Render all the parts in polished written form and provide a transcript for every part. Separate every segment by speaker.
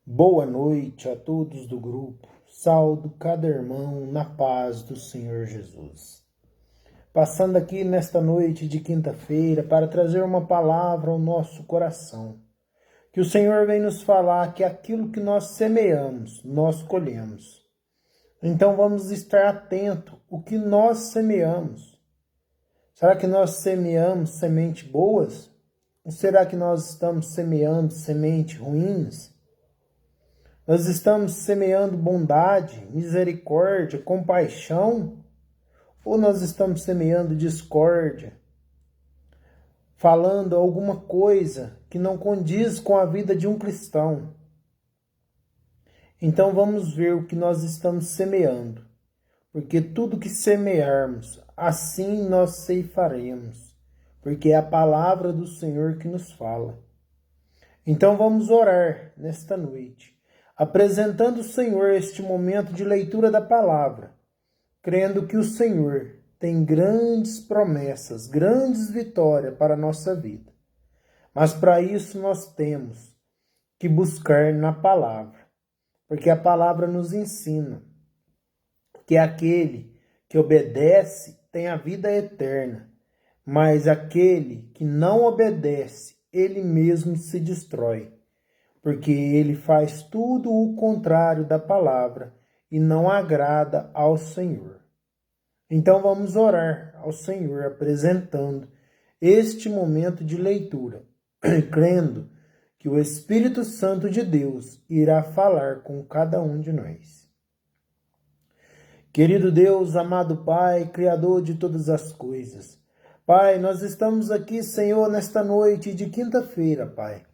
Speaker 1: Boa noite a todos do grupo. Saúdo cada irmão na paz do Senhor Jesus. Passando aqui nesta noite de quinta-feira para trazer uma palavra ao nosso coração. Que o Senhor vem nos falar que aquilo que nós semeamos, nós colhemos. Então vamos estar atentos ao que nós semeamos. Será que nós semeamos sementes boas? Ou será que nós estamos semeando sementes ruins? Nós estamos semeando bondade, misericórdia, compaixão? Ou nós estamos semeando discórdia, falando alguma coisa que não condiz com a vida de um cristão? Então vamos ver o que nós estamos semeando, porque tudo que semearmos, assim nós ceifaremos, porque é a palavra do Senhor que nos fala. Então vamos orar nesta noite, apresentando ao Senhor este momento de leitura da palavra, crendo que o Senhor tem grandes promessas, grandes vitórias para a nossa vida. Mas para isso nós temos que buscar na palavra, porque a palavra nos ensina que aquele que obedece tem a vida eterna, mas aquele que não obedece, ele mesmo se destrói, porque ele faz tudo o contrário da palavra e não agrada ao Senhor. Então vamos orar ao Senhor apresentando este momento de leitura, crendo que o Espírito Santo de Deus irá falar com cada um de nós. Querido Deus, amado Pai, Criador de todas as coisas, Pai, nós estamos aqui, Senhor, nesta noite de quinta-feira, Pai.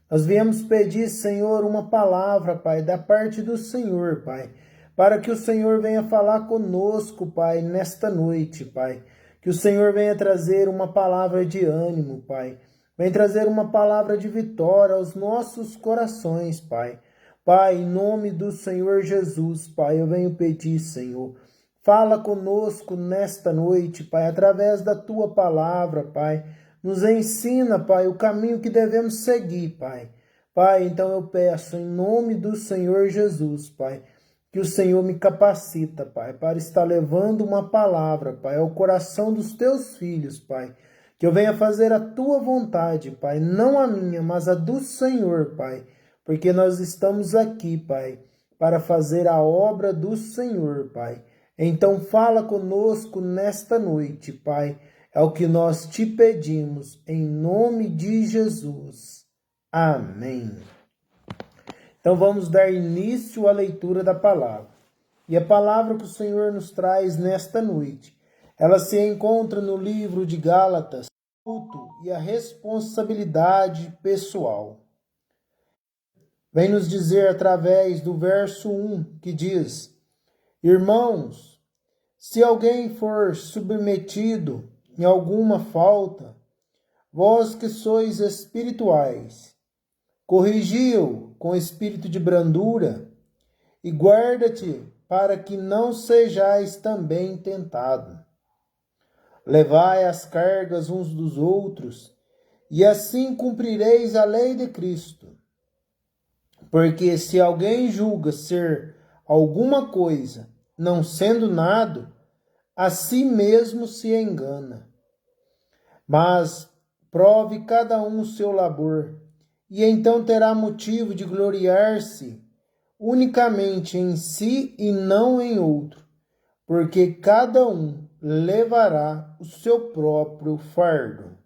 Speaker 1: Nós viemos pedir, Senhor, uma palavra, Pai, da parte do Senhor, Pai, para que o Senhor venha falar conosco, Pai, nesta noite, Pai. Que o Senhor venha trazer uma palavra de ânimo, Pai. Venha trazer uma palavra de vitória aos nossos corações, Pai. Pai, em nome do Senhor Jesus, Pai, eu venho pedir, Senhor. Fala conosco nesta noite, Pai, através da Tua palavra, Pai. Nos ensina, Pai, o caminho que devemos seguir, Pai. Pai, então eu peço em nome do Senhor Jesus, Pai, que o Senhor me capacita, Pai, para estar levando uma palavra, Pai, ao coração dos Teus filhos, Pai. Que eu venha fazer a Tua vontade, Pai, não a minha, mas a do Senhor, Pai. Porque nós estamos aqui, Pai, para fazer a obra do Senhor, Pai. Então fala conosco nesta noite, Pai. É o que nós te pedimos, em nome de Jesus. Amém. Então vamos dar início à leitura da palavra. E a palavra que o Senhor nos traz nesta noite, ela se encontra no livro de Gálatas, culto e a responsabilidade pessoal. Vem nos dizer através do verso 1, que diz: Irmãos, se alguém for submetido em alguma falta, vós que sois espirituais, corrigi-o com espírito de brandura, e guarda-te para que não sejais também tentado. Levai as cargas uns dos outros, e assim cumprireis a lei de Cristo. Porque se alguém julga ser alguma coisa, não sendo nada, a si mesmo se engana. Mas prove cada um o seu labor, e então terá motivo de gloriar-se unicamente em si e não em outro, porque cada um levará o seu próprio fardo.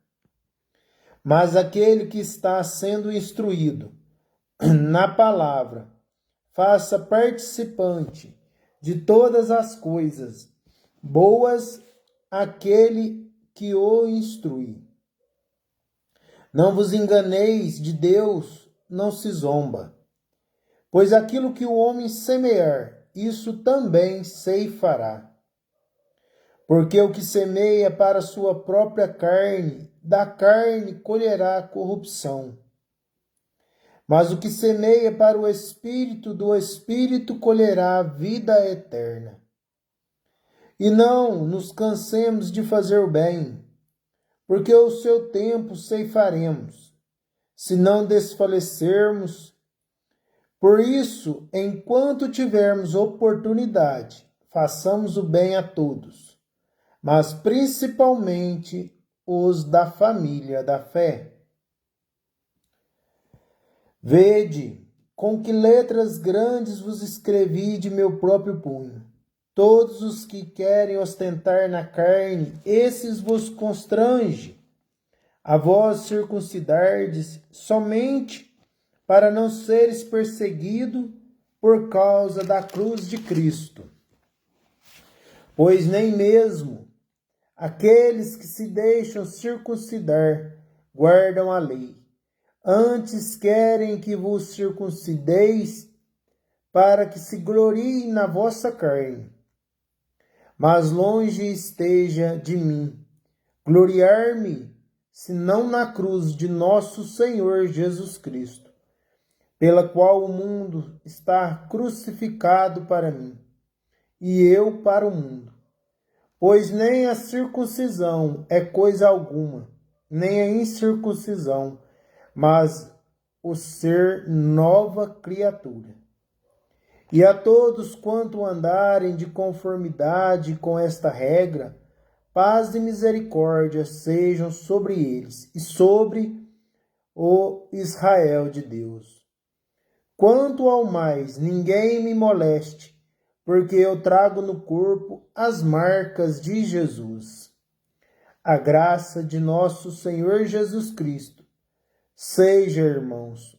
Speaker 1: Mas aquele que está sendo instruído na palavra, faça participante de todas as coisas boas aquele que o instrui. Não vos enganeis, de Deus não se zomba, pois aquilo que o homem semear, isso também ceifará. Porque o que semeia para a sua própria carne, da carne colherá corrupção. Mas o que semeia para o Espírito, do Espírito colherá a vida eterna. E não nos cansemos de fazer o bem, porque o seu tempo ceifaremos, se não desfalecermos. Por isso, enquanto tivermos oportunidade, façamos o bem a todos, mas principalmente os da família da fé. Vede, com que letras grandes vos escrevi de meu próprio punho. Todos os que querem ostentar na carne, esses vos constrange. A vós circuncidardes somente para não seres perseguido por causa da cruz de Cristo. Pois nem mesmo aqueles que se deixam circuncidar guardam a lei. Antes querem que vos circuncideis para que se gloriem na vossa carne. Mas longe esteja de mim gloriar-me, senão na cruz de nosso Senhor Jesus Cristo, pela qual o mundo está crucificado para mim, e eu para o mundo. Pois nem a circuncisão é coisa alguma, nem a incircuncisão, mas o ser nova criatura. E a todos quanto andarem de conformidade com esta regra, paz e misericórdia sejam sobre eles e sobre o Israel de Deus. Quanto ao mais, ninguém me moleste, porque eu trago no corpo as marcas de Jesus. A graça de nosso Senhor Jesus Cristo seja, irmãos,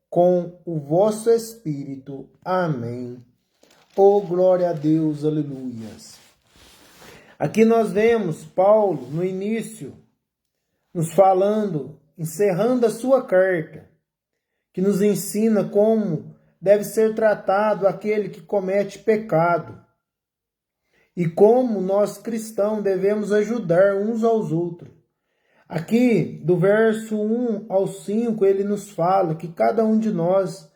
Speaker 1: com o vosso espírito. Amém. Oh, glória a Deus, aleluias. Aqui nós vemos Paulo, no início, nos falando, encerrando a sua carta, que nos ensina como deve ser tratado aquele que comete pecado e como nós cristãos devemos ajudar uns aos outros. Aqui, do verso 1 ao 5, ele nos fala que cada um de nós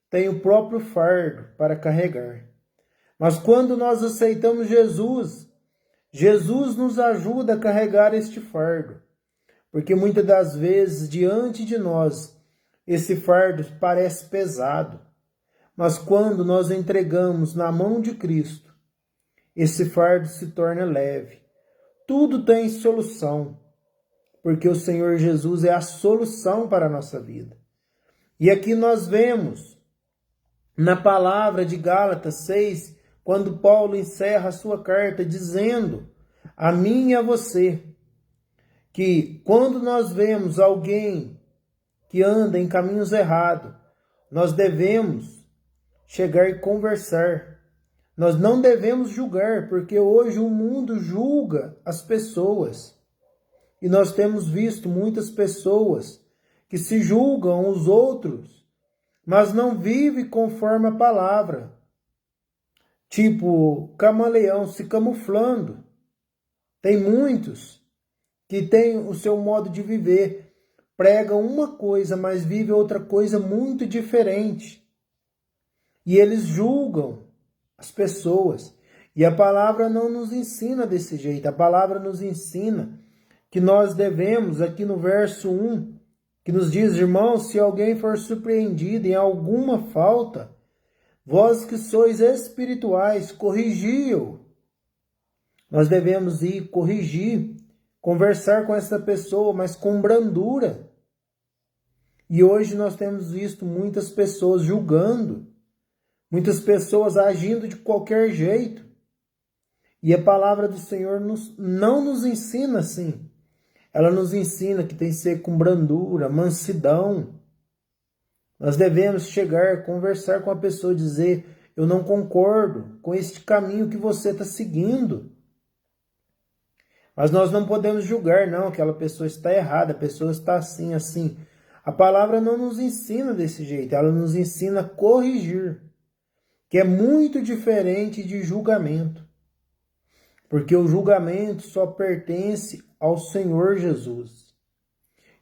Speaker 1: tem o próprio fardo para carregar. Mas quando nós aceitamos Jesus, Jesus nos ajuda a carregar este fardo. Porque muitas das vezes, diante de nós, esse fardo parece pesado. Mas quando nós entregamos na mão de Cristo, esse fardo se torna leve. Tudo tem solução, porque o Senhor Jesus é a solução para a nossa vida. E aqui nós vemos, na palavra de Gálatas 6, quando Paulo encerra a sua carta dizendo a mim e a você, que quando nós vemos alguém que anda em caminhos errados, nós devemos chegar e conversar. Nós não devemos julgar, porque hoje o mundo julga as pessoas. E nós temos visto muitas pessoas que se julgam os outros, mas não vivem conforme a palavra. Tipo camaleão se camuflando. Tem muitos que têm o seu modo de viver, pregam uma coisa, mas vivem outra coisa muito diferente. E eles julgam as pessoas. E a palavra não nos ensina desse jeito. A palavra nos ensina que nós devemos, aqui no verso 1, que nos diz, irmãos, se alguém for surpreendido em alguma falta, vós que sois espirituais, corrigi-o. Nós devemos ir corrigir, conversar com essa pessoa, mas com brandura. E hoje nós temos visto muitas pessoas julgando, muitas pessoas agindo de qualquer jeito. E a palavra do Senhor não nos ensina assim. Ela nos ensina que tem que ser com brandura, mansidão. Nós devemos chegar, conversar com a pessoa, dizer, eu não concordo com este caminho que você está seguindo. Mas nós não podemos julgar, não, aquela pessoa está errada, a pessoa está assim, assim. A palavra não nos ensina desse jeito, ela nos ensina a corrigir, que é muito diferente de julgamento. Porque o julgamento só pertence ao Senhor Jesus.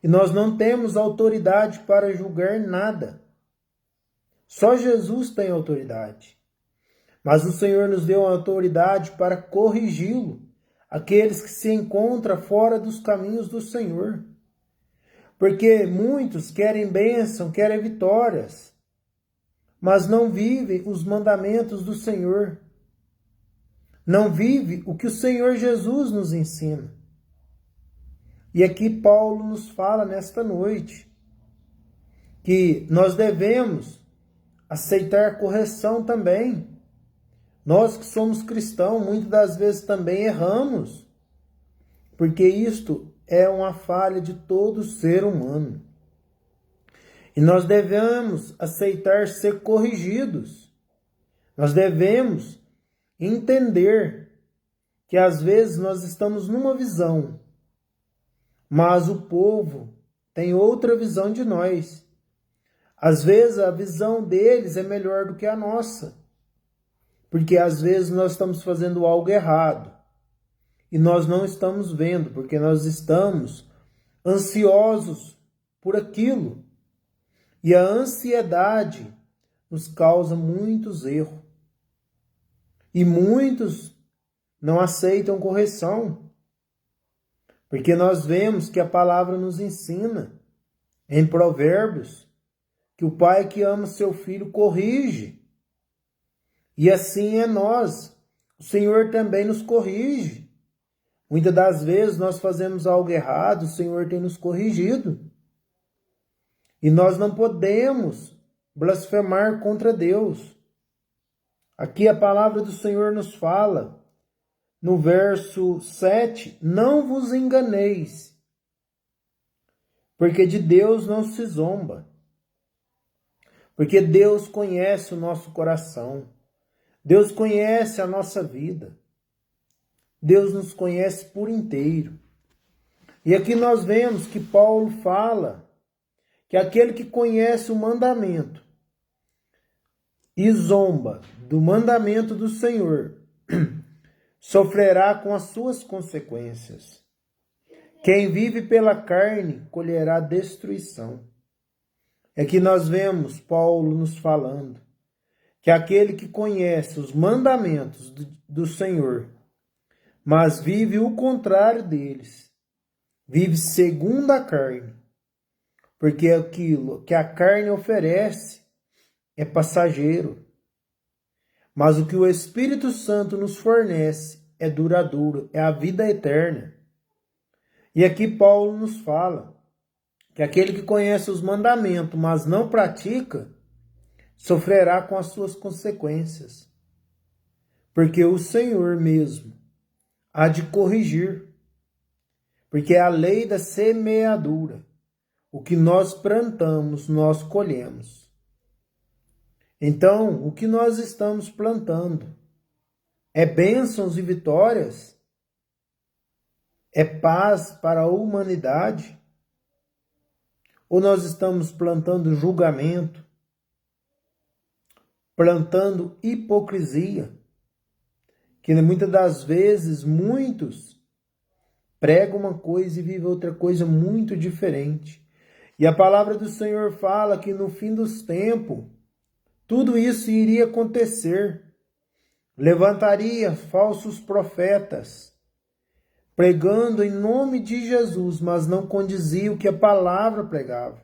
Speaker 1: E nós não temos autoridade para julgar nada. Só Jesus tem autoridade. Mas o Senhor nos deu a autoridade para corrigi-lo, aqueles que se encontram fora dos caminhos do Senhor. Porque muitos querem bênção, querem vitórias, mas não vive os mandamentos do Senhor. Não vive o que o Senhor Jesus nos ensina. E aqui Paulo nos fala nesta noite que nós devemos aceitar correção também. Nós que somos cristãos, muitas das vezes também erramos, porque isto é uma falha de todo ser humano. E nós devemos aceitar ser corrigidos. Nós devemos entender que às vezes nós estamos numa visão, mas o povo tem outra visão de nós. Às vezes a visão deles é melhor do que a nossa. Porque às vezes nós estamos fazendo algo errado e nós não estamos vendo, porque nós estamos ansiosos por aquilo. E a ansiedade nos causa muitos erros. E muitos não aceitam correção. Porque nós vemos que a palavra nos ensina em Provérbios que o pai que ama seu filho corrige. E assim é nós. O Senhor também nos corrige. Muitas das vezes nós fazemos algo errado, o Senhor tem nos corrigido. E nós não podemos blasfemar contra Deus. Aqui a palavra do Senhor nos fala, no verso 7, não vos enganeis, porque de Deus não se zomba. Porque Deus conhece o nosso coração. Deus conhece a nossa vida. Deus nos conhece por inteiro. E aqui nós vemos que Paulo fala que aquele que conhece o mandamento e zomba do mandamento do Senhor sofrerá com as suas consequências. Quem vive pela carne colherá destruição. Aqui nós vemos Paulo nos falando que aquele que conhece os mandamentos do Senhor, mas vive o contrário deles, vive segundo a carne, porque aquilo que a carne oferece é passageiro, mas o que o Espírito Santo nos fornece é duradouro, é a vida eterna. E aqui Paulo nos fala que aquele que conhece os mandamentos, mas não pratica, sofrerá com as suas consequências. Porque o Senhor mesmo há de corrigir. Porque é a lei da semeadura. O que nós plantamos, nós colhemos. Então, o que nós estamos plantando? É bênçãos e vitórias? É paz para a humanidade? Ou nós estamos plantando julgamento? Plantando hipocrisia? Que muitas das vezes, muitos pregam uma coisa e vivem outra coisa muito diferente. E a palavra do Senhor fala que no fim dos tempos, tudo isso iria acontecer. Levantaria falsos profetas, pregando em nome de Jesus, mas não condizia o que a palavra pregava,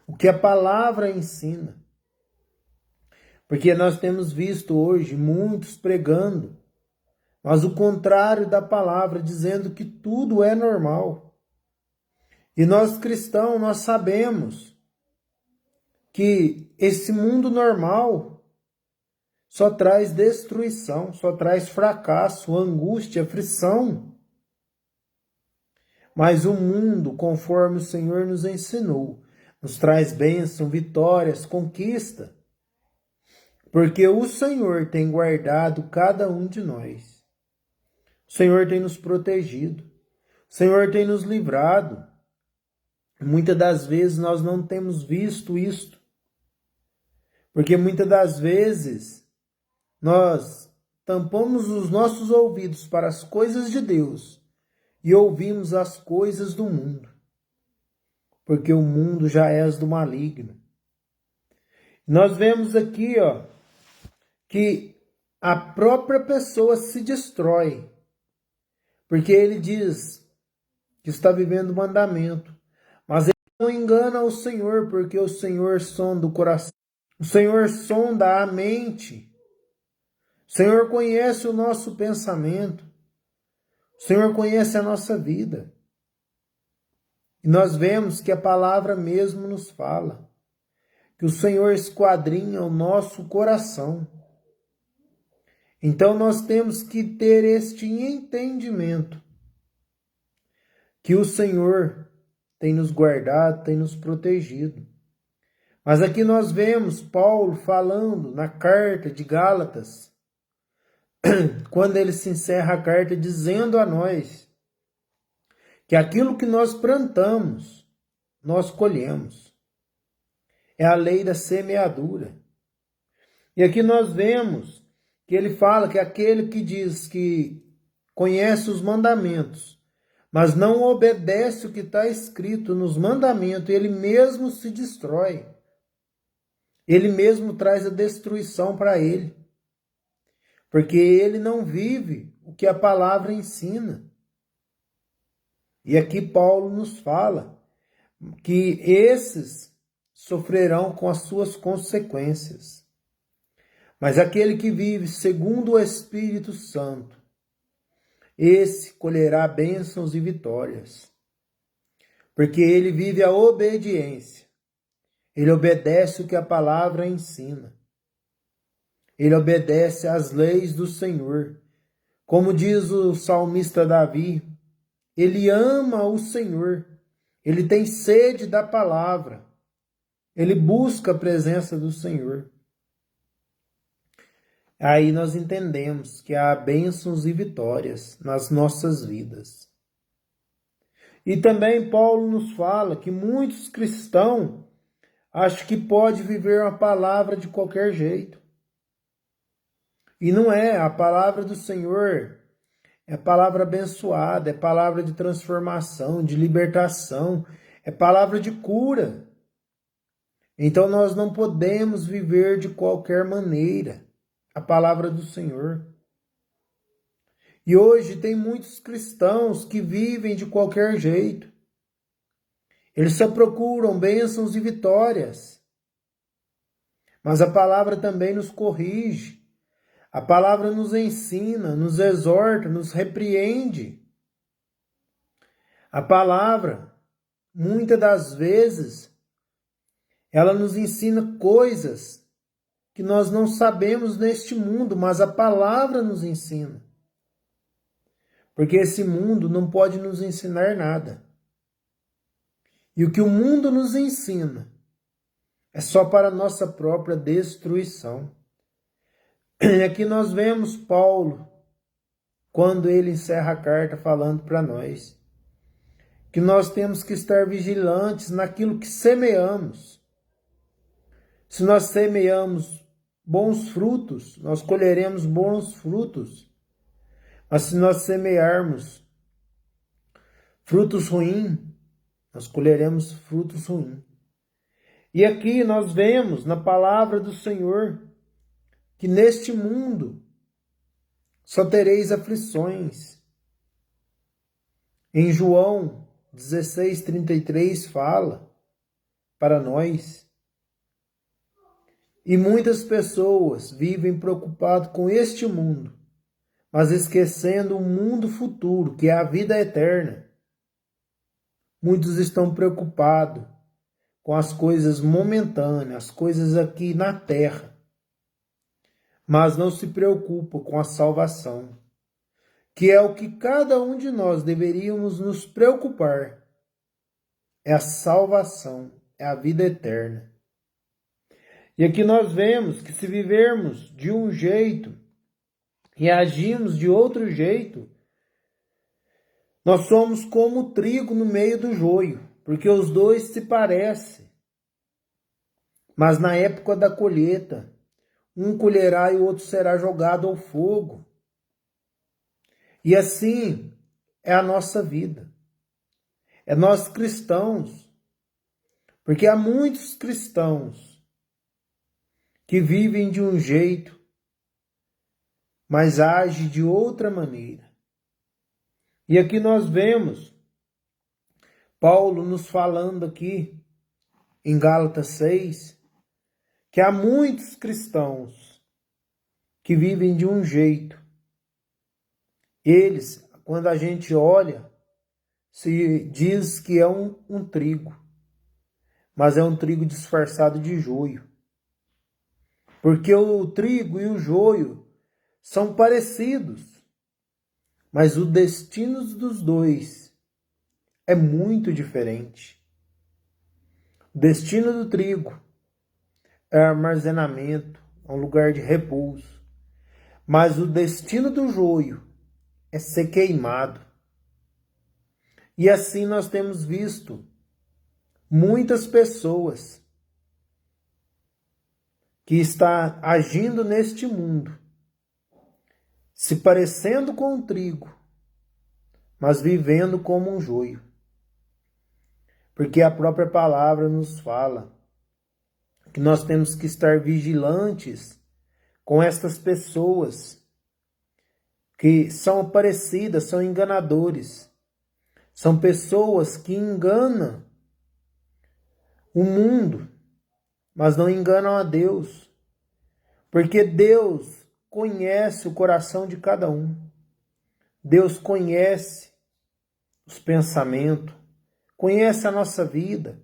Speaker 1: o que a palavra ensina. Porque nós temos visto hoje muitos pregando, mas o contrário da palavra, dizendo que tudo é normal. E nós cristãos, nós sabemos que esse mundo normal só traz destruição, só traz fracasso, angústia, aflição. Mas o mundo, conforme o Senhor nos ensinou, nos traz bênção, vitórias, conquista. Porque o Senhor tem guardado cada um de nós. O Senhor tem nos protegido. O Senhor tem nos livrado. Muitas das vezes nós não temos visto isto. Porque muitas das vezes nós tampamos os nossos ouvidos para as coisas de Deus e ouvimos as coisas do mundo. Porque o mundo já é do maligno. Nós vemos aqui, que a própria pessoa se destrói. Porque ele diz que está vivendo o mandamento. Mas ele não engana o Senhor, porque o Senhor sonda o coração. O Senhor sonda a mente. O Senhor conhece o nosso pensamento. O Senhor conhece a nossa vida. E nós vemos que a palavra mesmo nos fala que o Senhor esquadrinha o nosso coração. Então nós temos que ter este entendimento que o Senhor tem nos guardado, tem nos protegido. Mas aqui nós vemos Paulo falando na carta de Gálatas, quando ele se encerra a carta dizendo a nós que aquilo que nós plantamos, nós colhemos. É a lei da semeadura. E aqui nós vemos que ele fala que aquele que diz que conhece os mandamentos, mas não obedece o que está escrito nos mandamentos, ele mesmo se destrói. Ele mesmo traz a destruição para ele. Porque ele não vive o que a palavra ensina. E aqui Paulo nos fala que esses sofrerão com as suas consequências. Mas aquele que vive segundo o Espírito Santo, esse colherá bênçãos e vitórias. Porque ele vive a obediência. Ele obedece o que a palavra ensina. Ele obedece às leis do Senhor. Como diz o salmista Davi, ele ama o Senhor. Ele tem sede da palavra. Ele busca a presença do Senhor. Aí nós entendemos que há bênçãos e vitórias nas nossas vidas. E também Paulo nos fala que muitos cristãos acham que pode viver uma palavra de qualquer jeito. E não é. A palavra do Senhor é palavra abençoada, é palavra de transformação, de libertação, é palavra de cura. Então nós não podemos viver de qualquer maneira a palavra do Senhor. E hoje tem muitos cristãos que vivem de qualquer jeito. Eles só procuram bênçãos e vitórias. Mas a palavra também nos corrige. A palavra nos ensina, nos exorta, nos repreende. A palavra, muitas das vezes, ela nos ensina coisas que nós não sabemos neste mundo, mas a palavra nos ensina. Porque esse mundo não pode nos ensinar nada. E o que o mundo nos ensina é só para a nossa própria destruição. E aqui nós vemos Paulo, quando ele encerra a carta falando para nós, que nós temos que estar vigilantes naquilo que semeamos. Se nós semeamos bons frutos, nós colheremos bons frutos. Mas se nós semearmos frutos ruins, nós colheremos frutos ruins. E aqui nós vemos na palavra do Senhor que neste mundo só tereis aflições. Em João 16:33 fala para nós. E muitas pessoas vivem preocupadas com este mundo, mas esquecendo o mundo futuro, que é a vida eterna. Muitos estão preocupados com as coisas momentâneas, as coisas aqui na terra, mas não se preocupam com a salvação, que é o que cada um de nós deveríamos nos preocupar. É a salvação, é a vida eterna. E aqui nós vemos que se vivermos de um jeito e agimos de outro jeito, nós somos como o trigo no meio do joio, porque os dois se parecem. Mas na época da colheita, um colherá e o outro será jogado ao fogo. E assim é a nossa vida. É nós cristãos, porque há muitos cristãos que vivem de um jeito, mas agem de outra maneira. E aqui nós vemos Paulo nos falando aqui em Gálatas 6, que há muitos cristãos que vivem de um jeito. Eles, quando a gente olha, se diz que é um trigo, mas é um trigo disfarçado de joio. Porque o trigo e o joio são parecidos, mas o destino dos dois é muito diferente. O destino do trigo é armazenamento, é um lugar de repouso. Mas o destino do joio é ser queimado. E assim nós temos visto muitas pessoas que estão agindo neste mundo, se parecendo com o trigo, mas vivendo como um joio. Porque a própria palavra nos fala que nós temos que estar vigilantes com estas pessoas que são parecidas, são enganadores. São pessoas que enganam o mundo, mas não enganam a Deus. Porque Deus conhece o coração de cada um. Deus conhece os pensamentos, conhece a nossa vida.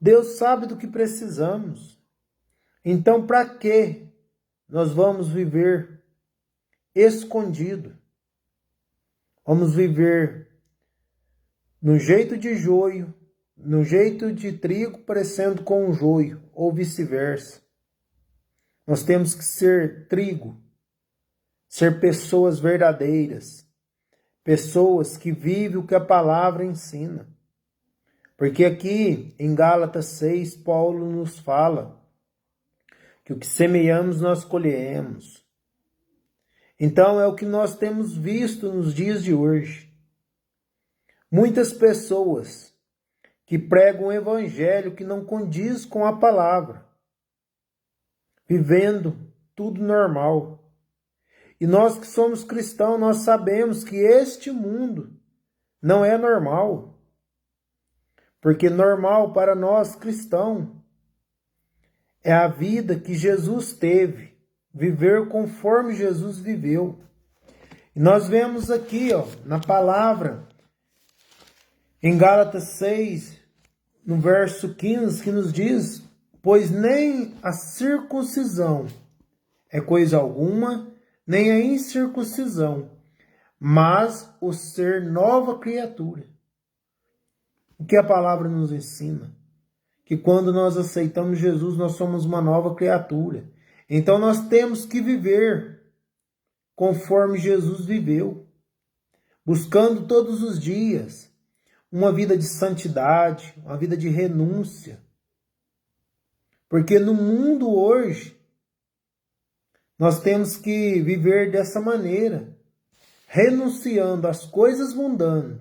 Speaker 1: Deus sabe do que precisamos. Então, para que nós vamos viver escondido? Vamos viver no jeito de joio, no jeito de trigo parecendo com um joio, ou vice-versa. Nós temos que ser trigo, ser pessoas verdadeiras, pessoas que vivem o que a palavra ensina. Porque aqui em Gálatas 6, Paulo nos fala que o que semeamos nós colhemos. Então é o que nós temos visto nos dias de hoje. Muitas pessoas que pregam um evangelho que não condiz com a palavra, vivendo tudo normal. E nós que somos cristãos, nós sabemos que este mundo não é normal. Porque normal para nós cristãos é a vida que Jesus teve, viver conforme Jesus viveu. E nós vemos aqui, na palavra, em Gálatas 6, no verso 15, que nos diz: pois nem a circuncisão é coisa alguma, nem a incircuncisão, mas o ser nova criatura. O que a palavra nos ensina? Que quando nós aceitamos Jesus, nós somos uma nova criatura. Então nós temos que viver conforme Jesus viveu, buscando todos os dias uma vida de santidade, uma vida de renúncia. Porque no mundo hoje, nós temos que viver dessa maneira, renunciando às coisas mundanas,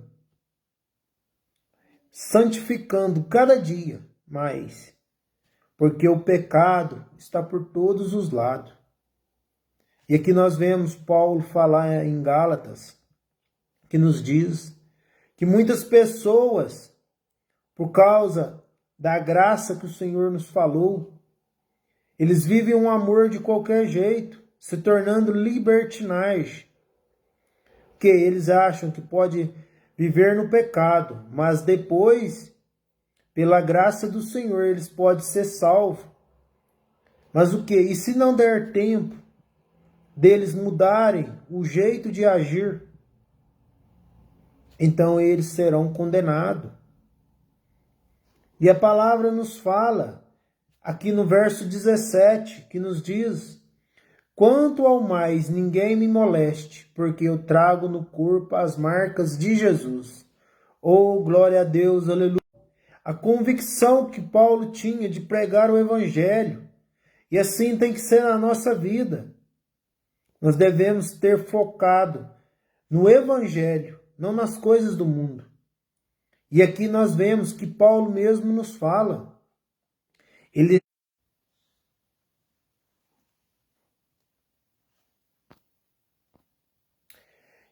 Speaker 1: santificando cada dia mais, porque o pecado está por todos os lados. E aqui nós vemos Paulo falar em Gálatas, que nos diz que muitas pessoas, por causa da graça que o Senhor nos falou, eles vivem um amor de qualquer jeito, se tornando libertinagem, porque eles acham que pode viver no pecado, mas depois, pela graça do Senhor, eles podem ser salvos. Mas o que? E se não der tempo deles mudarem o jeito de agir, então eles serão condenados. E a palavra nos fala, aqui no verso 17, que nos diz: quanto ao mais, ninguém me moleste, porque eu trago no corpo as marcas de Jesus. Oh, glória a Deus, aleluia. A convicção que Paulo tinha de pregar o evangelho, e assim tem que ser na nossa vida. Nós devemos ter focado no evangelho, não nas coisas do mundo. E aqui nós vemos que Paulo mesmo nos fala.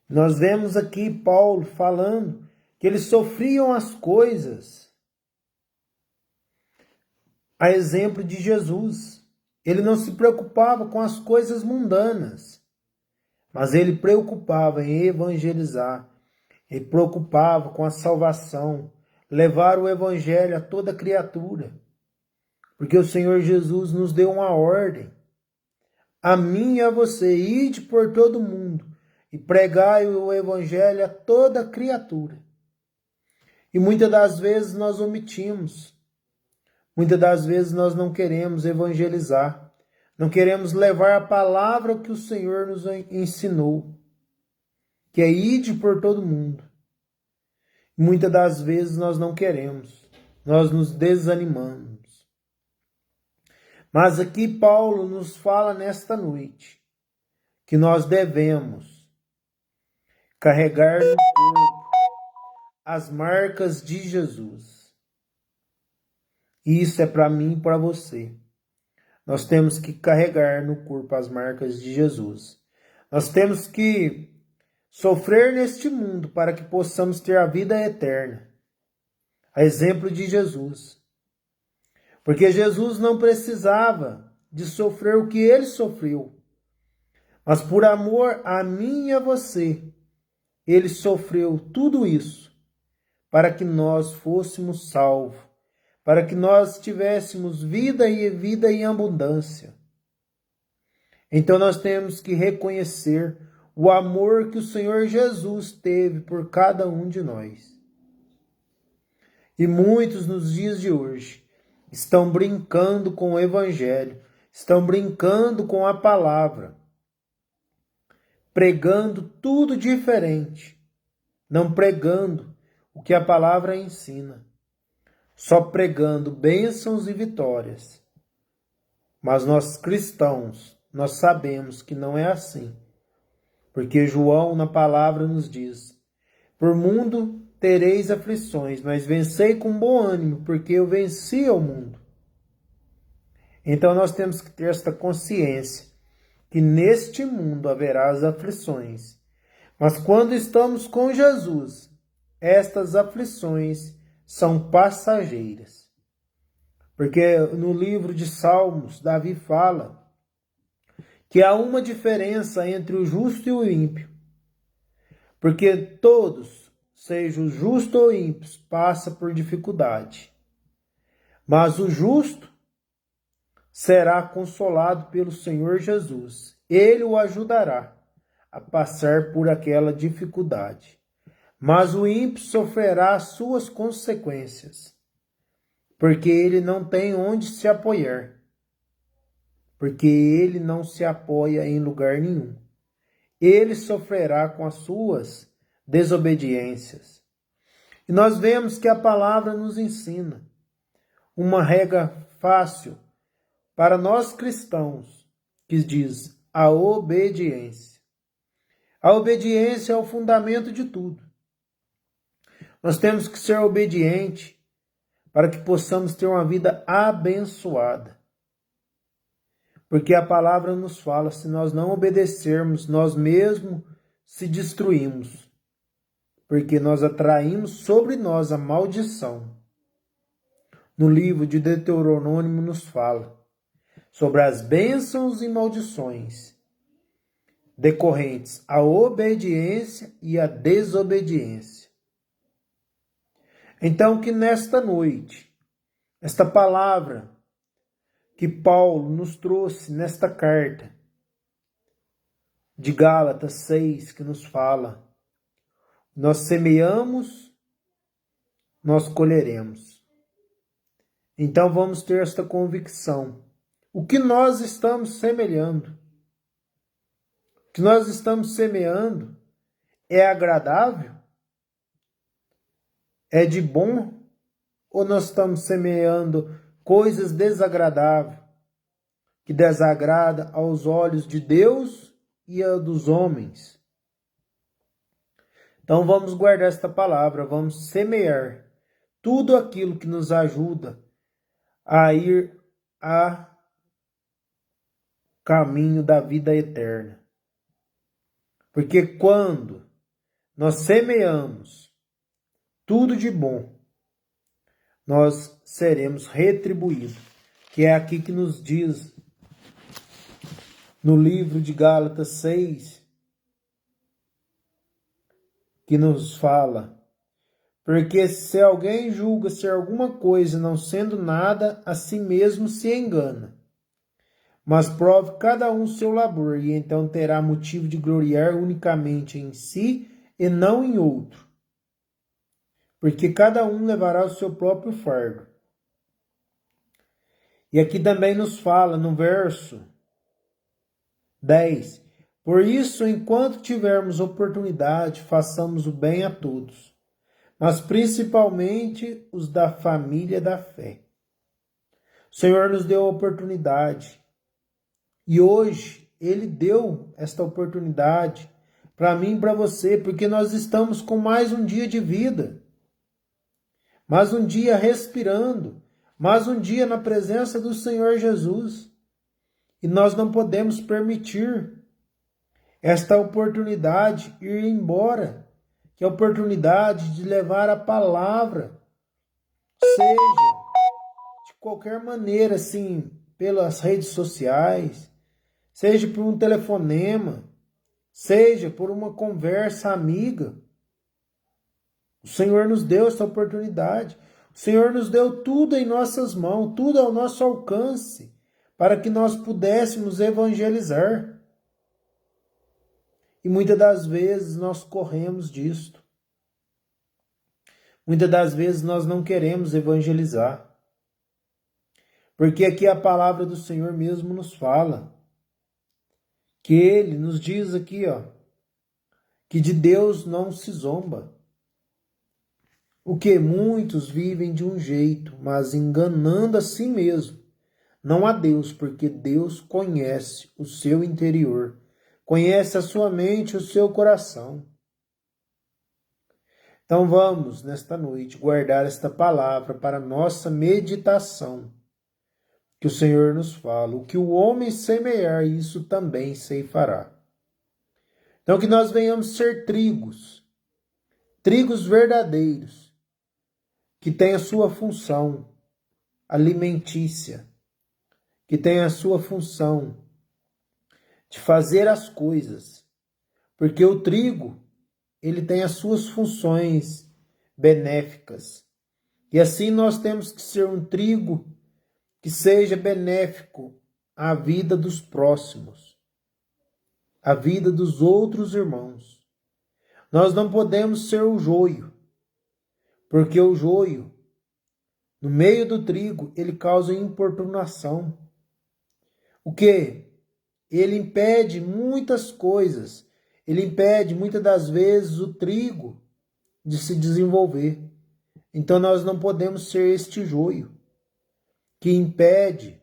Speaker 1: Nós vemos aqui Paulo falando que eles sofriam as coisas A exemplo de Jesus, ele não se preocupava com as coisas mundanas, mas ele preocupava em evangelizar, ele preocupava com a salvação, levar o evangelho a toda criatura. Porque o Senhor Jesus nos deu uma ordem. A mim e a você, ide por todo mundo e pregai o evangelho a toda criatura. E muitas das vezes nós omitimos. Muitas das vezes nós não queremos evangelizar. Não queremos levar a palavra que o Senhor nos ensinou. Que é ide por todo mundo. Muitas das vezes nós não queremos. Nós nos desanimamos. Mas aqui Paulo nos fala nesta noite que nós devemos carregar no corpo as marcas de Jesus. Isso é para mim e para você. Nós temos que carregar no corpo as marcas de Jesus. Nós temos que sofrer neste mundo para que possamos ter a vida eterna. A exemplo de Jesus. Porque Jesus não precisava de sofrer o que ele sofreu. Mas por amor a mim e a você, ele sofreu tudo isso para que nós fôssemos salvos, para que nós tivéssemos vida e vida em abundância. Então nós temos que reconhecer o amor que o Senhor Jesus teve por cada um de nós. E muitos nos dias de hoje estão brincando com o Evangelho, estão brincando com a palavra, pregando tudo diferente, não pregando o que a palavra ensina, só pregando bênçãos e vitórias. Mas nós cristãos, nós sabemos que não é assim, porque João na palavra nos diz: por mundo tereis aflições, mas vencei com bom ânimo, porque eu venci ao mundo. Então nós temos que ter esta consciência, que neste mundo haverá as aflições. Mas quando estamos com Jesus, estas aflições são passageiras. Porque no livro de Salmos, Davi fala que há uma diferença entre o justo e o ímpio. Porque todos, seja o justo ou ímpio, passa por dificuldade. Mas o justo será consolado pelo Senhor Jesus. Ele o ajudará a passar por aquela dificuldade. Mas o ímpio sofrerá as suas consequências, porque ele não tem onde se apoiar. Porque ele não se apoia em lugar nenhum. Ele sofrerá com as suas desobediências. E nós vemos que a palavra nos ensina uma regra fácil para nós cristãos, que diz a obediência. A obediência é o fundamento de tudo. Nós temos que ser obedientes para que possamos ter uma vida abençoada. Porque a palavra nos fala, se nós não obedecermos, nós mesmos se destruímos. Porque nós atraímos sobre nós a maldição. No livro de Deuteronômio nos fala sobre as bênçãos e maldições decorrentes à obediência e à desobediência. Então que nesta noite, esta palavra que Paulo nos trouxe nesta carta de Gálatas 6, que nos fala, nós semeamos, nós colheremos. Então vamos ter esta convicção. O que nós estamos semeando? O que nós estamos semeando é agradável? É de bom? Ou nós estamos semeando coisas desagradáveis, que desagrada aos olhos de Deus e a dos homens? Então vamos guardar esta palavra, vamos semear tudo aquilo que nos ajuda a ir a caminho da vida eterna. Porque quando nós semeamos tudo de bom, nós seremos retribuídos. que é aqui que nos diz no livro de Gálatas 6, que nos fala: porque se alguém julga ser alguma coisa não sendo nada, a si mesmo se engana. Mas prove cada um seu labor, e então terá motivo de gloriar unicamente em si e não em outro. Porque cada um levará o seu próprio fardo. E aqui também nos fala no verso 10: por isso, enquanto tivermos oportunidade, façamos o bem a todos, mas principalmente os da família da fé. O Senhor nos deu a oportunidade. E hoje Ele deu esta oportunidade para mim e para você, porque nós estamos com mais um dia de vida, mais um dia respirando, mais um dia na presença do Senhor Jesus. E nós não podemos permitir esta oportunidade ir embora, que é a oportunidade de levar a palavra, seja de qualquer maneira, assim, pelas redes sociais, seja por um telefonema, seja por uma conversa amiga. O Senhor nos deu essa oportunidade. O Senhor nos deu tudo em nossas mãos, tudo ao nosso alcance, para que nós pudéssemos evangelizar. E muitas das vezes nós corremos disto. Muitas das vezes nós não queremos evangelizar. Porque aqui a palavra do Senhor mesmo nos fala que Ele nos diz aqui, que de Deus não se zomba. O que muitos vivem de um jeito, mas enganando a si mesmo. Não a Deus, porque Deus conhece o seu interior, conhece a sua mente, o seu coração. Então vamos, nesta noite, guardar esta palavra para nossa meditação. Que o Senhor nos fala: o que o homem semear, isso também ceifará. Então que nós venhamos ser trigos verdadeiros, que tem a sua função alimentícia, que tem a sua função de fazer as coisas, porque o trigo, ele tem as suas funções benéficas. E assim nós temos que ser um trigo que seja benéfico à vida dos próximos, à vida dos outros irmãos. Nós não podemos ser o joio, porque o joio, no meio do trigo, ele causa importunação. O quê? Ele impede muitas coisas. Ele impede, muitas das vezes, o trigo de se desenvolver. Então nós não podemos ser este joio que impede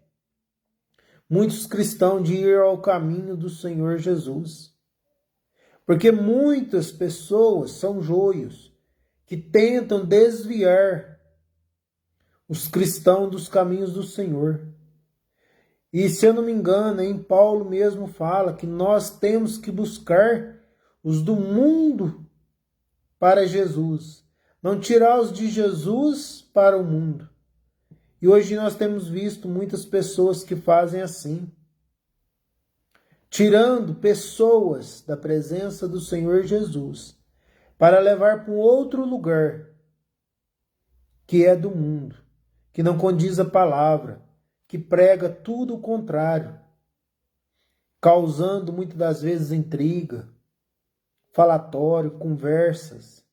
Speaker 1: muitos cristãos de ir ao caminho do Senhor Jesus. Porque muitas pessoas são joios que tentam desviar os cristãos dos caminhos do Senhor. E se eu não me engano, em Paulo mesmo fala que nós temos que buscar os do mundo para Jesus, não tirar os de Jesus para o mundo. E hoje nós temos visto muitas pessoas que fazem assim, tirando pessoas da presença do Senhor Jesus para levar para um outro lugar que é do mundo, que não condiz a palavra, que prega tudo o contrário, causando muitas das vezes intriga, falatório, conversas.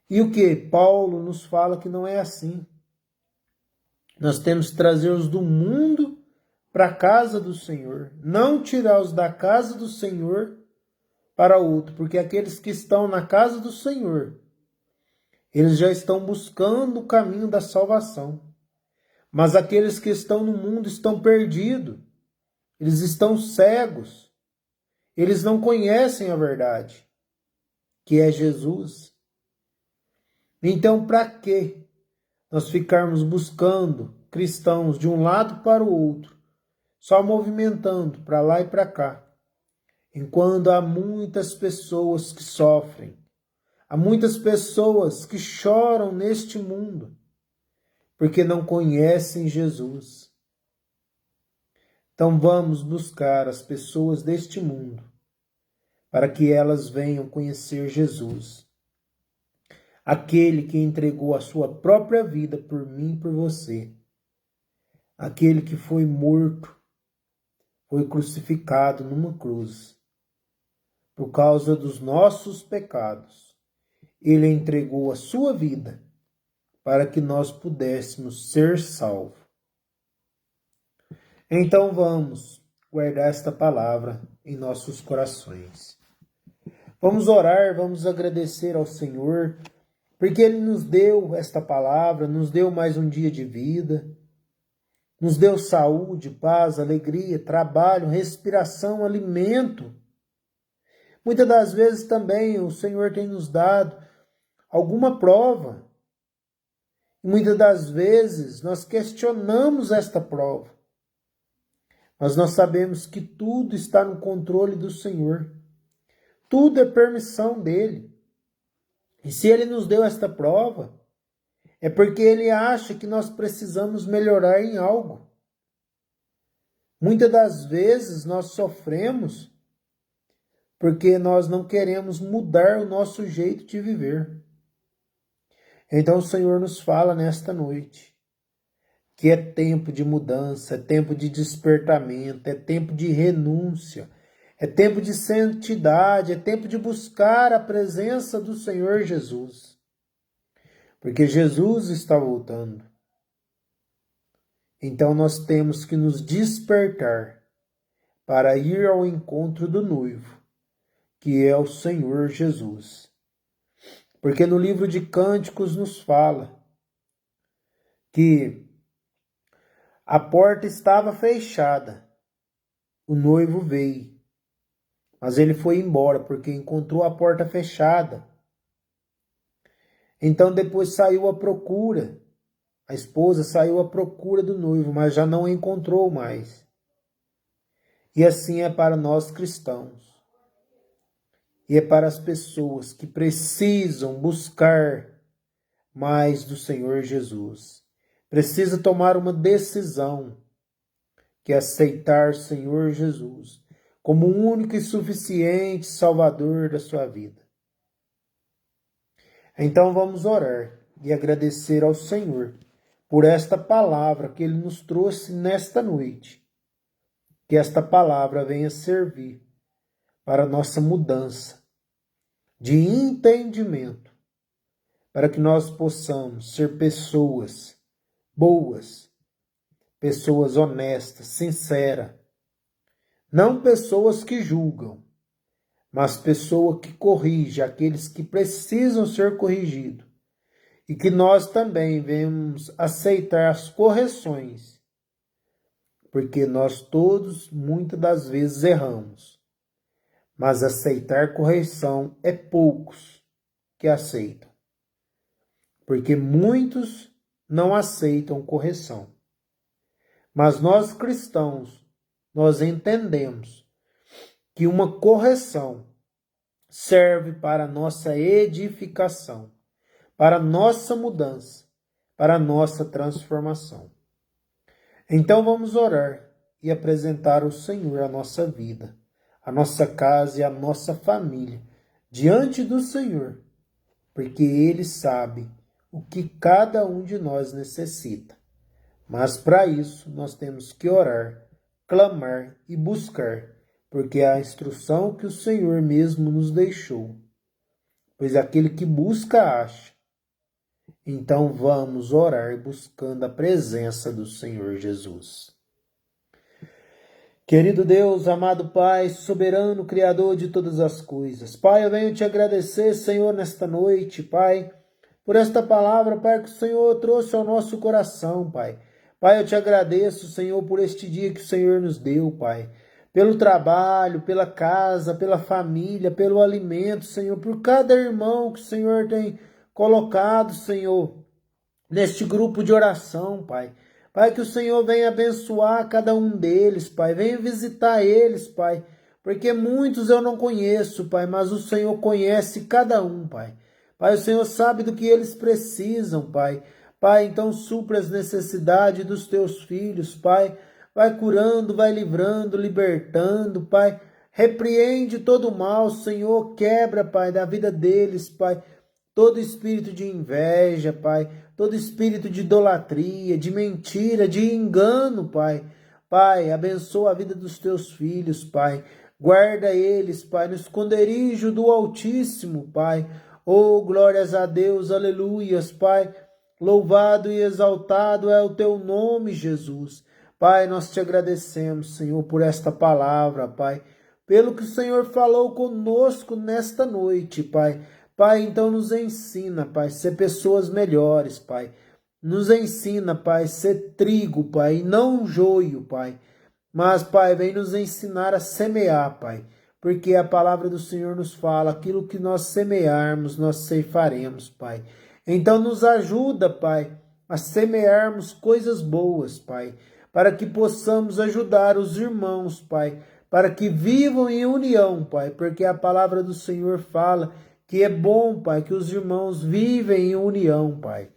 Speaker 1: E o que? Paulo nos fala que não é assim. Nós temos que trazer os do mundo para a casa do Senhor, não tirar os da casa do Senhor para outro, porque aqueles que estão na casa do Senhor, eles já estão buscando o caminho da salvação. Mas aqueles que estão no mundo estão perdidos, eles estão cegos, eles não conhecem a verdade, que é Jesus. Então, para que nós ficarmos buscando cristãos de um lado para o outro, só movimentando para lá e para cá, enquanto há muitas pessoas que sofrem, há muitas pessoas que choram neste mundo, porque não conhecem Jesus. Então vamos buscar as pessoas deste mundo para que elas venham conhecer Jesus, aquele que entregou a sua própria vida por mim e por você, aquele que foi morto, foi crucificado numa cruz por causa dos nossos pecados. Ele entregou a sua vida para que nós pudéssemos ser salvos. Então vamos guardar esta palavra em nossos corações. Vamos orar, vamos agradecer ao Senhor, porque Ele nos deu esta palavra, nos deu mais um dia de vida, nos deu saúde, paz, alegria, trabalho, respiração, alimento. Muitas das vezes também o Senhor tem nos dado alguma prova. E muitas das vezes nós questionamos esta prova. Mas nós sabemos que tudo está no controle do Senhor. Tudo é permissão dele. E se ele nos deu esta prova, é porque ele acha que nós precisamos melhorar em algo. Muitas das vezes nós sofremos porque nós não queremos mudar o nosso jeito de viver. Então o Senhor nos fala nesta noite que é tempo de mudança, é tempo de despertamento, é tempo de renúncia, é tempo de santidade, é tempo de buscar a presença do Senhor Jesus. Porque Jesus está voltando. Então nós temos que nos despertar para ir ao encontro do noivo, que é o Senhor Jesus. Porque no livro de Cânticos nos fala que a porta estava fechada, o noivo veio, mas ele foi embora porque encontrou a porta fechada. Então depois saiu à procura, a esposa saiu à procura do noivo, mas já não o encontrou mais. E assim é para nós cristãos. E é para as pessoas que precisam buscar mais do Senhor Jesus. Precisa tomar uma decisão, que é aceitar o Senhor Jesus como o único e suficiente Salvador da sua vida. Então vamos orar e agradecer ao Senhor por esta palavra que Ele nos trouxe nesta noite. Que esta palavra venha servir para a nossa mudança de entendimento, para que nós possamos ser pessoas boas, pessoas honestas, sinceras, não pessoas que julgam, mas pessoas que corrigem aqueles que precisam ser corrigidos, e que nós também venhamos aceitar as correções, porque nós todos muitas das vezes erramos, mas aceitar correção é poucos que aceitam, porque muitos não aceitam correção. Mas nós cristãos, nós entendemos que uma correção serve para a nossa edificação, para a nossa mudança, para a nossa transformação. Então vamos orar e apresentar ao Senhor a nossa vida, a nossa casa e a nossa família diante do Senhor, porque Ele sabe o que cada um de nós necessita. Mas para isso nós temos que orar, clamar e buscar, porque é a instrução que o Senhor mesmo nos deixou. Pois aquele que busca, acha. Então vamos orar buscando a presença do Senhor Jesus. Querido Deus, amado Pai, soberano, Criador de todas as coisas. Pai, eu venho te agradecer, Senhor, nesta noite, Pai, por esta palavra, Pai, que o Senhor trouxe ao nosso coração, Pai. Pai, eu te agradeço, Senhor, por este dia que o Senhor nos deu, Pai. Pelo trabalho, pela casa, pela família, pelo alimento, Senhor, por cada irmão que o Senhor tem colocado, Senhor, neste grupo de oração, Pai. Pai, que o Senhor venha abençoar cada um deles, Pai. Venha visitar eles, Pai. Porque muitos eu não conheço, Pai, mas o Senhor conhece cada um, Pai. Pai, o Senhor sabe do que eles precisam, Pai. Pai, então supra as necessidades dos teus filhos, Pai. Vai curando, vai livrando, libertando, Pai. Repreende todo o mal, Senhor, quebra, Pai, da vida deles, Pai. Todo espírito de inveja, Pai. Todo espírito de idolatria, de mentira, de engano, Pai. Pai, abençoa a vida dos teus filhos, Pai. Guarda eles, Pai, no esconderijo do Altíssimo, Pai. Oh, glórias a Deus, aleluias, Pai. Louvado e exaltado é o teu nome, Jesus. Pai, nós te agradecemos, Senhor, por esta palavra, Pai. Pelo que o Senhor falou conosco nesta noite, Pai. Pai, então nos ensina, Pai, ser pessoas melhores, Pai. Nos ensina, Pai, ser trigo, Pai, e não joio, Pai. Mas, Pai, vem nos ensinar a semear, Pai. Porque a palavra do Senhor nos fala, aquilo que nós semearmos, nós ceifaremos, Pai. Então nos ajuda, Pai, a semearmos coisas boas, Pai. Para que possamos ajudar os irmãos, Pai. Para que vivam em união, Pai. Porque a palavra do Senhor fala que é bom, Pai, que os irmãos vivem em união, Pai.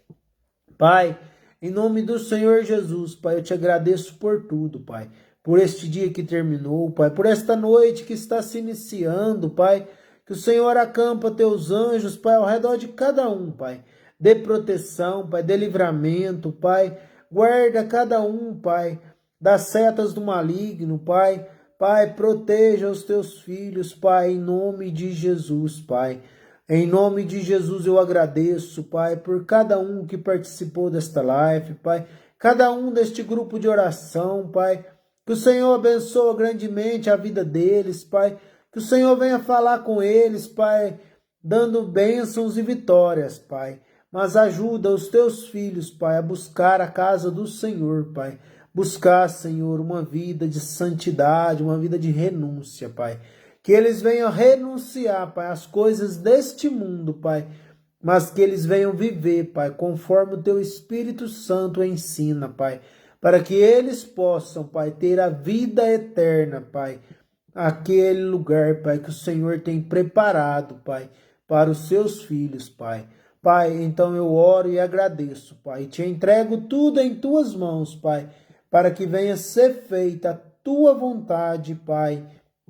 Speaker 1: Pai, em nome do Senhor Jesus, Pai, eu te agradeço por tudo, Pai. Por este dia que terminou, Pai, por esta noite que está se iniciando, Pai. Que o Senhor acampa teus anjos, Pai, ao redor de cada um, Pai. Dê proteção, Pai, dê livramento, Pai. Guarda cada um, Pai, das setas do maligno, Pai. Pai, proteja os teus filhos, Pai, em nome de Jesus, Pai. Em nome de Jesus eu agradeço, Pai, por cada um que participou desta live, Pai. Cada um deste grupo de oração, Pai. Que o Senhor abençoe grandemente a vida deles, Pai. Que o Senhor venha falar com eles, Pai, dando bênçãos e vitórias, Pai. Mas ajuda os teus filhos, Pai, a buscar a casa do Senhor, Pai. Buscar, Senhor, uma vida de santidade, uma vida de renúncia, Pai. Que eles venham renunciar, Pai, às coisas deste mundo, Pai. Mas que eles venham viver, Pai, conforme o teu Espírito Santo ensina, Pai. Para que eles possam, Pai, ter a vida eterna, Pai. Aquele lugar, Pai, que o Senhor tem preparado, Pai, para os seus filhos, Pai. Pai, então eu oro e agradeço, Pai. Te entrego tudo em tuas mãos, Pai, para que venha ser feita a tua vontade, Pai,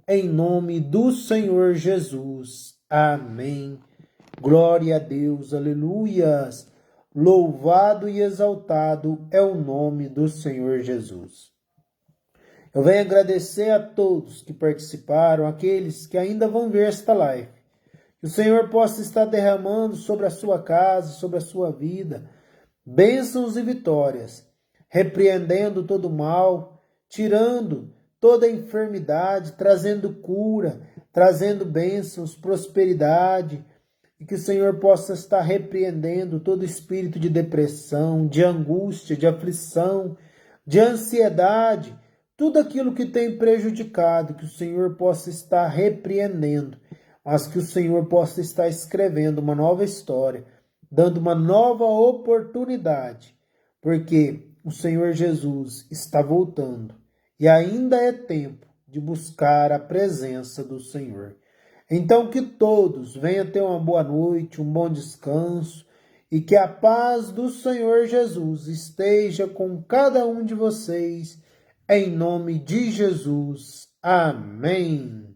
Speaker 1: em nome do Senhor Jesus. Amém. Glória a Deus, aleluias. Louvado e exaltado é o nome do Senhor Jesus. Eu venho agradecer a todos que participaram, aqueles que ainda vão ver esta live. Que o Senhor possa estar derramando sobre a sua casa, sobre a sua vida, bênçãos e vitórias, repreendendo todo o mal, tirando toda a enfermidade, trazendo cura, trazendo bênçãos, prosperidade, e que o Senhor possa estar repreendendo todo espírito de depressão, de angústia, de aflição, de ansiedade, tudo aquilo que tem prejudicado, que o Senhor possa estar repreendendo, mas que o Senhor possa estar escrevendo uma nova história, dando uma nova oportunidade, porque o Senhor Jesus está voltando e ainda é tempo de buscar a presença do Senhor. Então que todos venham ter uma boa noite, um bom descanso e que a paz do Senhor Jesus esteja com cada um de vocês, em nome de Jesus. Amém.